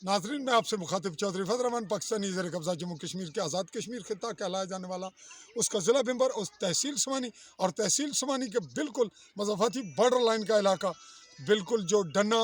नाजरीन, मैं आपसे मुखातिब चौधरी फजल रहमान, पाकिस्तानी ज़ेर कब्ज़ा जम्मू कश्मीर के आज़ाद कश्मीर खिता कहलाया जाने वाला उसका ज़िला बिम्बर, उस तहसील समानी और तहसील समानी के बिल्कुल मज़ाफ़ाती बॉर्डर लाइन का इलाका, बिल्कुल जो डन्ना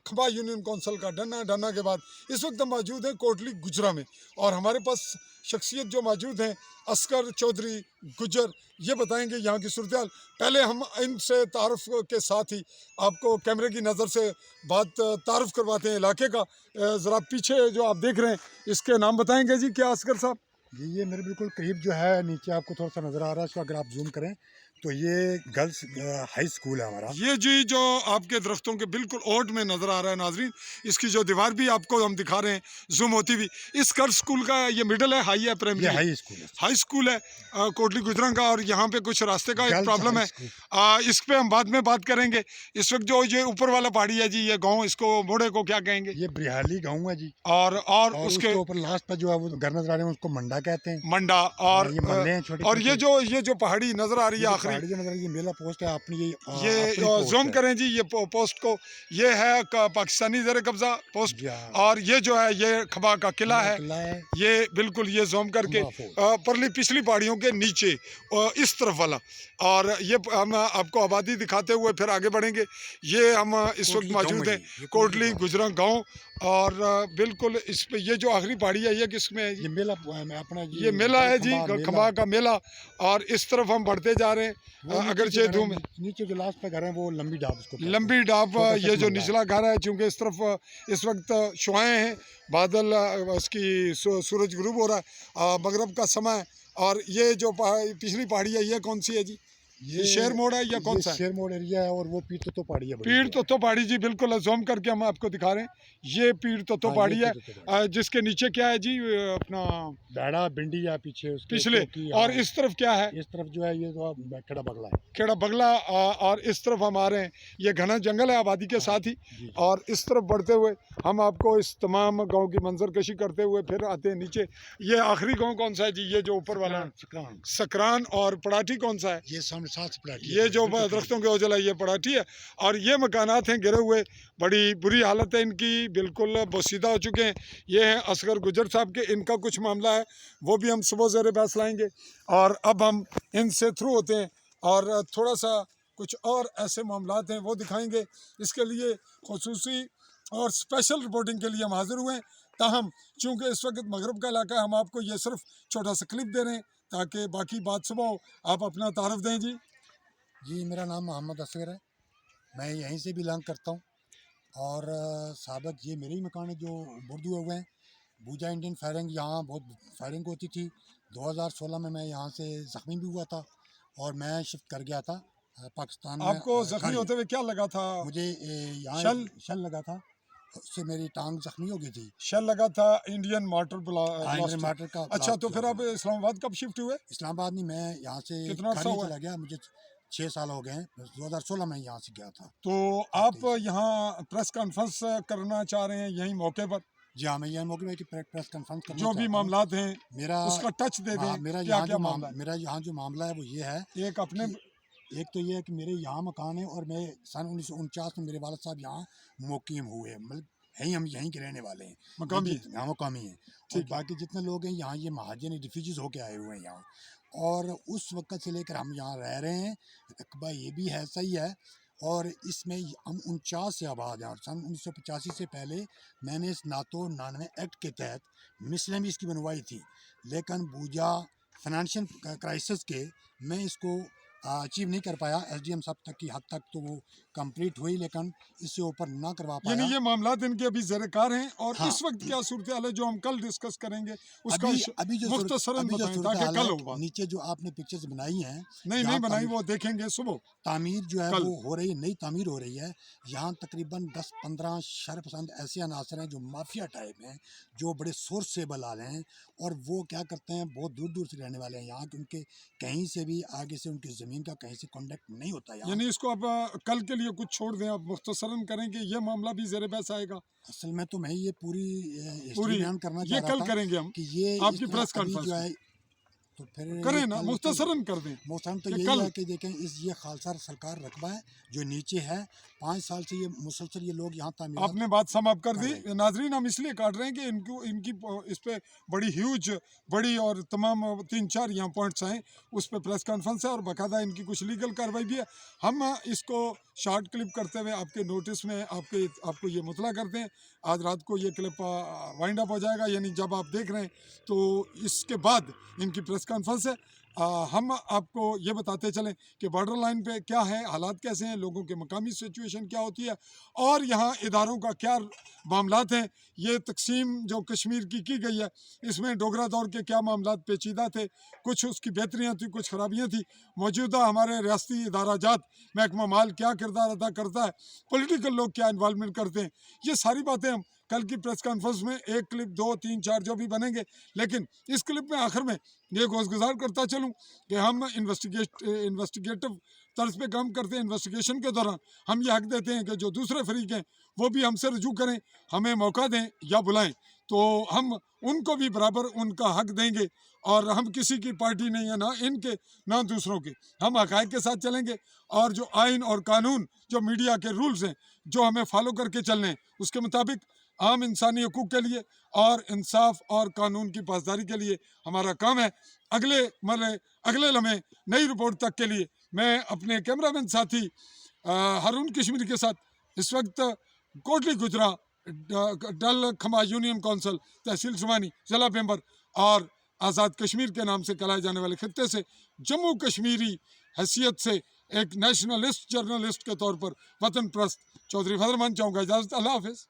खंबा यूनियन कौंसिल का डन्ना, डन्ना के बाद इस वक्त हम मौजूद हैं कोटली गुजरा में। और हमारे पास शख्सियत जो मौजूद हैं, असगर चौधरी गुजर, ये बताएंगे यहाँ की सूरत हाल। पहले हम इनसे तारुफ के साथ ही आपको कैमरे की नज़र से बात तारुफ करवाते हैं इलाके का। ज़रा पीछे जो आप देख रहे हैं, इसके नाम बताएंगे जी क्या असगर साहब? जी, ये मेरे बिल्कुल करीब जो है, नीचे आपको थोड़ा सा नज़र आ रहा है, इसको अगर आप जूम करें तो ये गर्ल्स हाई स्कूल है हमारा। ये जी जो आपके दरख्तों के बिल्कुल ओट में नज़र आ रहा है नाजरीन, इसकी जो दीवार भी आपको हम दिखा रहे हैं जूम होती हुई, इस गर्ल्स स्कूल का ये मिडिल है, हाई है, प्राइमरी ये है? हाई स्कूल है, हाई स्कूल है कोटली गुजरा का। और यहाँ पे कुछ रास्ते का एक गर्ल्स प्रॉब्लम हाई है, स्कूल। इस पे हम बाद में बात करेंगे। इस वक्त जो ये ऊपर वाला पहाड़ी है जी, ये गांव, इसको मोड़े को क्या कहेंगे? ये बिरहाली गाँव है जी। और और उसके उसके ऊपर लास्ट पर जो है वो घर नज़र आ रहे हैं, उसको मंडा कहते हैं। मंडा। हाँ, ये मल्ले हैं छोटे और छोटे। ये जो पहाड़ी नजर आ रही ये है जो आखिरी, पहाड़ी जो नज़र आ रही है, ये मेला पोस्ट है अपनी, ये अपनी पोस्ट जूम है। करें जी ये पोस्ट को, ये है पाकिस्तानी ज़ेर कब्ज़ा पोस्ट। जी हाँ, और ये जो है ये खबा का किला है, किला है, ये बिल्कुल ये जूम करके खंबा फोर्ट। परली पिछली पहाड़ियों के नीचे इस तरफ वाला। और ये हम आपको आबादी दिखाते हुए फिर आगे बढ़ेंगे। ये हम इस वक्त कोटली गाँव मौजूद है हैं ये कोटली कोटली गाँव। गुजरा गांव। और बिल्कुल इस पे ये जो आखिरी पहाड़ी है, ये किसमें है जी? ये मेला मैं अपना जी, ये मेला है जी, खंबा मेला। खंबा का मेला। और इस तरफ हम बढ़ते जा रहे हैं, वो नीचे अगर जो घर है, धूम नीचे जो लास्ट पे घर है, वो लंबी डाब उसको कहते हैं। लंबी डाब, छोटा सा ये जो महल है। निचला घर है, चूँकि इस तरफ इस वक्त शुआएं हैं, बादल, उसकी सूरज गुरूब हो रहा है, मगरब का समय। और ये जो पिछली पहाड़ी है, ये कौन सी है जी? ये शेर मोड़ है या कौन सा है? शेर मोड़ एरिया है, और वो पीर तो पहाड़ी है बड़ी पीर जो है। तो पहाड़ी जी, बिल्कुल जूम करके हम आपको दिखा रहे हैं। ये पीर तो हाँ, ये पहाड़ी है, पीर तो पहाड़ी। जिसके नीचे क्या है जी, अपना बैड़ा भिंडी या पीछे उसके पिछले। चौकी, और हाँ। इस तरफ क्या है? इस तरफ जो है ये तो खेड़ा बगला है। खेड़ा बगला। और इस तरफ हम आ रहे हैं, ये घना जंगल है आबादी के हाँ, साथ ही। जी जी। और इस तरफ बढ़ते हुए हम आपको इस तमाम गांव की मंजरकशी करते हुए फिर आते हैं नीचे। ये आखिरी गांव कौन सा है जी? ये जो ऊपर वाला सकरान। सकरान। और पड़ाठी कौन सा है? ये सामने साथ प्लाटी ये है, जो बिल्कुल दरख्तों के ओझल है, ये पड़ाठी है। और ये मकानात हैं गिरे हुए, बड़ी बुरी हालत है इनकी, बिल्कुल बोसीदा हो चुके हैं। ये हैं असगर गुजर साहब के, इनका कुछ मामला है, वो भी हम सुबह ज़ेर बहस लाएंगे। और अब हम इनसे थ्रू होते हैं और थोड़ा सा कुछ और ऐसे मामलात हैं वो दिखाएंगे। इसके लिए खुसूसी और स्पेशल रिपोर्टिंग के लिए हम हाजिर हुए हैं। ताहम चूँकि इस वक्त मगरब का इलाका है, हम आपको ये सिर्फ छोटा सा क्लिप दे रहे हैं ताकि बाकी बात सुबह हो। आप अपना तारफ़ दें जी। जी, मेरा नाम मोहम्मद असगर है, मैं यहीं से बिलोंग करता हूँ। और साबिक ये मेरे ही मकान है जो बुर्द हुए हुए हैं। बूजा इंडियन फायरिंग, यहाँ बहुत फायरिंग होती थी। 2016 में मैं यहाँ से ज़ख्मी भी हुआ था और मैं शिफ्ट कर गया था पाकिस्तान में। आपको जख्मी होते हुए क्या लगा था? मुझे यहाँ शल लगा था, उससे मेरी टांग जख्मी हो गई थी। शेल लगा था, इंडियन मार्टर इंडियन मार्टर का अच्छा, तो ब्लास्ट फिर हुआ आप था। इस्लामाबाद कब शिफ्ट हुए? इस्लामाबाद नहीं, मैं यहाँ से कितना अर्सा खाली हुआ? चला गया, मुझे 6 साल हो गए हैं। 2016 में यहाँ से गया था। तो आप यहाँ प्रेस कॉन्फ्रेंस करना चाह रहे हैं यहीं मौके पर? जी हाँ, मैं यह मौके में कि प्रेस कॉन्फ्रेंस करना जो भी चाहता हूँ। मामलात हैं मेरा उसका टच दे दें, मेरा क्या यहाँ क्या मामला है? मेरा यहाँ जो मामला है वो ये है एक अपने कि एक तो ये है कि मेरे यहाँ मकान है, और मैं सन 1949 में मेरे वालिद साहब यहाँ मुकीम हुए, मतलब हम यहीं के रहने वाले हैं, मकामी यहाँ मकामी हैं। और बाकी जितने लोग हैं यहाँ, ये महाजन रिफ्यूजीज होके आए हुए हैं यहाँ, और उस वक्त से लेकर हम यहाँ रह रहे हैं। रकबा ये भी है, सही है, और इसमें हम 49 से आबाद हैं। और सन 1985 से पहले मैंने इस नातो 99 एक्ट के तहत मिसलें भी इसकी बनवाई थी, लेकिन बूजा फाइनेंशियल क्राइसिस के मैं इसको अचीव नहीं कर पाया। एसडीएम साहब तक की हद तक तो वो कंप्लीट हुई, लेकिन इससे ऊपर ना करवा पाया। यानी ये मामलात इनके अभी ज़ेर-ए-कार हैं। और हाँ, इस वक्त क्या सूरत हाल है जो हम कल डिस्कस करेंगे, उसका अभी जो मुख्तसरन बताएं सूरत ताकि हाल कल है, हो बात। नीचे जो आपने पिक्चर्स बनाई हैं, नहीं बनाई, वो देखेंगे सुबह। तामीर जो है कल वो हो रही, नई तामीर हो रही है। यहाँ तकरीबन 10-15 शरपसंद ऐसे अनासर हैं जो माफिया टाइप हैं, जो बड़े सोर्स से बलाल हैं, और वो क्या करते हैं, बहुत दूर दूर से रहने वाले हैं यहाँ के, उनके कहीं से भी आगे से उनकी ज़मीन का कहीं से कॉन्टेक्ट नहीं होता यहाँ। यानी इसको आप कल के लिए कुछ छोड़ दें, आप मुख्तसरन करेंगे, ये मामला भी ज़ेर बहस आएगा। असल में तो मैं ये पूरी पूरी हिस्ट्री बयान करना ये चाह रहा कल था करेंगे हम कि ये आपकी प्रेस अभी जो कॉन्फ्रेंस है, तो फिर करें ना, मुख्तसरन कर दें। मौसम तो कि यही कल है कि देखें, ये खालसा सरकार रकबा है जो नीचे है, 5 साल से ये मुसलसल ये लोग यहाँ तामीरात आपने बात समाप्त कर कर दी। रहे हैं। नाजरीन, हम इसलिए काट रहे हैं कि इनकी इस पे बड़ी ह्यूज बड़ी और तमाम 3-4 यहाँ पॉइंट्स हैं, उस पे प्रेस कॉन्फ्रेंस है और बाकायदा इनकी कुछ लीगल कार्रवाई भी है। हम इसको शॉर्ट क्लिप करते हुए आपके नोटिस में आपको ये मुतला करते हैं। आज रात को ये क्लिप वाइंड अप हो जाएगा, यानी जब आप देख रहे हैं तो इसके बाद इनकी प्रेस कॉन्फ्रेंस है। हम आपको ये बताते चलें कि बॉर्डर लाइन पे क्या है, हालात कैसे हैं, लोगों के मकामी सिचुएशन क्या होती है और यहाँ इदारों का क्या मामलात हैं। ये तकसीम जो कश्मीर की गई है, इसमें डोगरा दौर के क्या मामलात पेचीदा थे, कुछ उसकी बेहतरियाँ थी, कुछ खराबियाँ थी। मौजूदा हमारे रियासती इदारा जात महकमा माल क्या किरदार अदा करता है, पॉलिटिकल लोग क्या इन्वॉल्वमेंट करते हैं, ये सारी बातें हम कल की प्रेस कॉन्फ्रेंस में 1 क्लिप 2 3 4 जो भी बनेंगे। लेकिन इस क्लिप में आखिर में ये गुज़ार करता चलूँ कि हम इन्वेस्टिगेटिव तर्ज पे काम करते हैं। इन्वेस्टिगेशन के दौरान हम ये हक देते हैं कि जो दूसरे फरीक हैं वो भी हमसे रजू करें, हमें मौका दें या बुलाएं, तो हम उनको भी बराबर उनका हक देंगे। और हम किसी की पार्टी नहीं है, ना इनके ना दूसरों के। हम हक़ाइक़ के साथ चलेंगे और जो आइन और कानून, जो मीडिया के रूल्स हैं, जो हमें फॉलो करके चलने हैं, उसके मुताबिक आम इंसानी हकूक़ के लिए और इंसाफ और कानून की पासदारी के लिए हमारा काम है। अगले लम्हे नई रिपोर्ट तक के लिए मैं अपने कैमरामैन साथी हारून कश्मीरी के साथ इस वक्त कोटली गुजरा डल खमा यूनियन कौंसिल तहसील शुमानी जिला पेम्बर और आज़ाद कश्मीर के नाम से कहलाए जाने वाले खित्ते से जम्मू कश्मीरी हैसियत से एक नेशनलिस्ट जर्नलिस्ट के तौर पर वतन प्रस्त चौधरी फजल रहमान चाहूँगा इजाज़त। अल्लाह हाफ़िज़।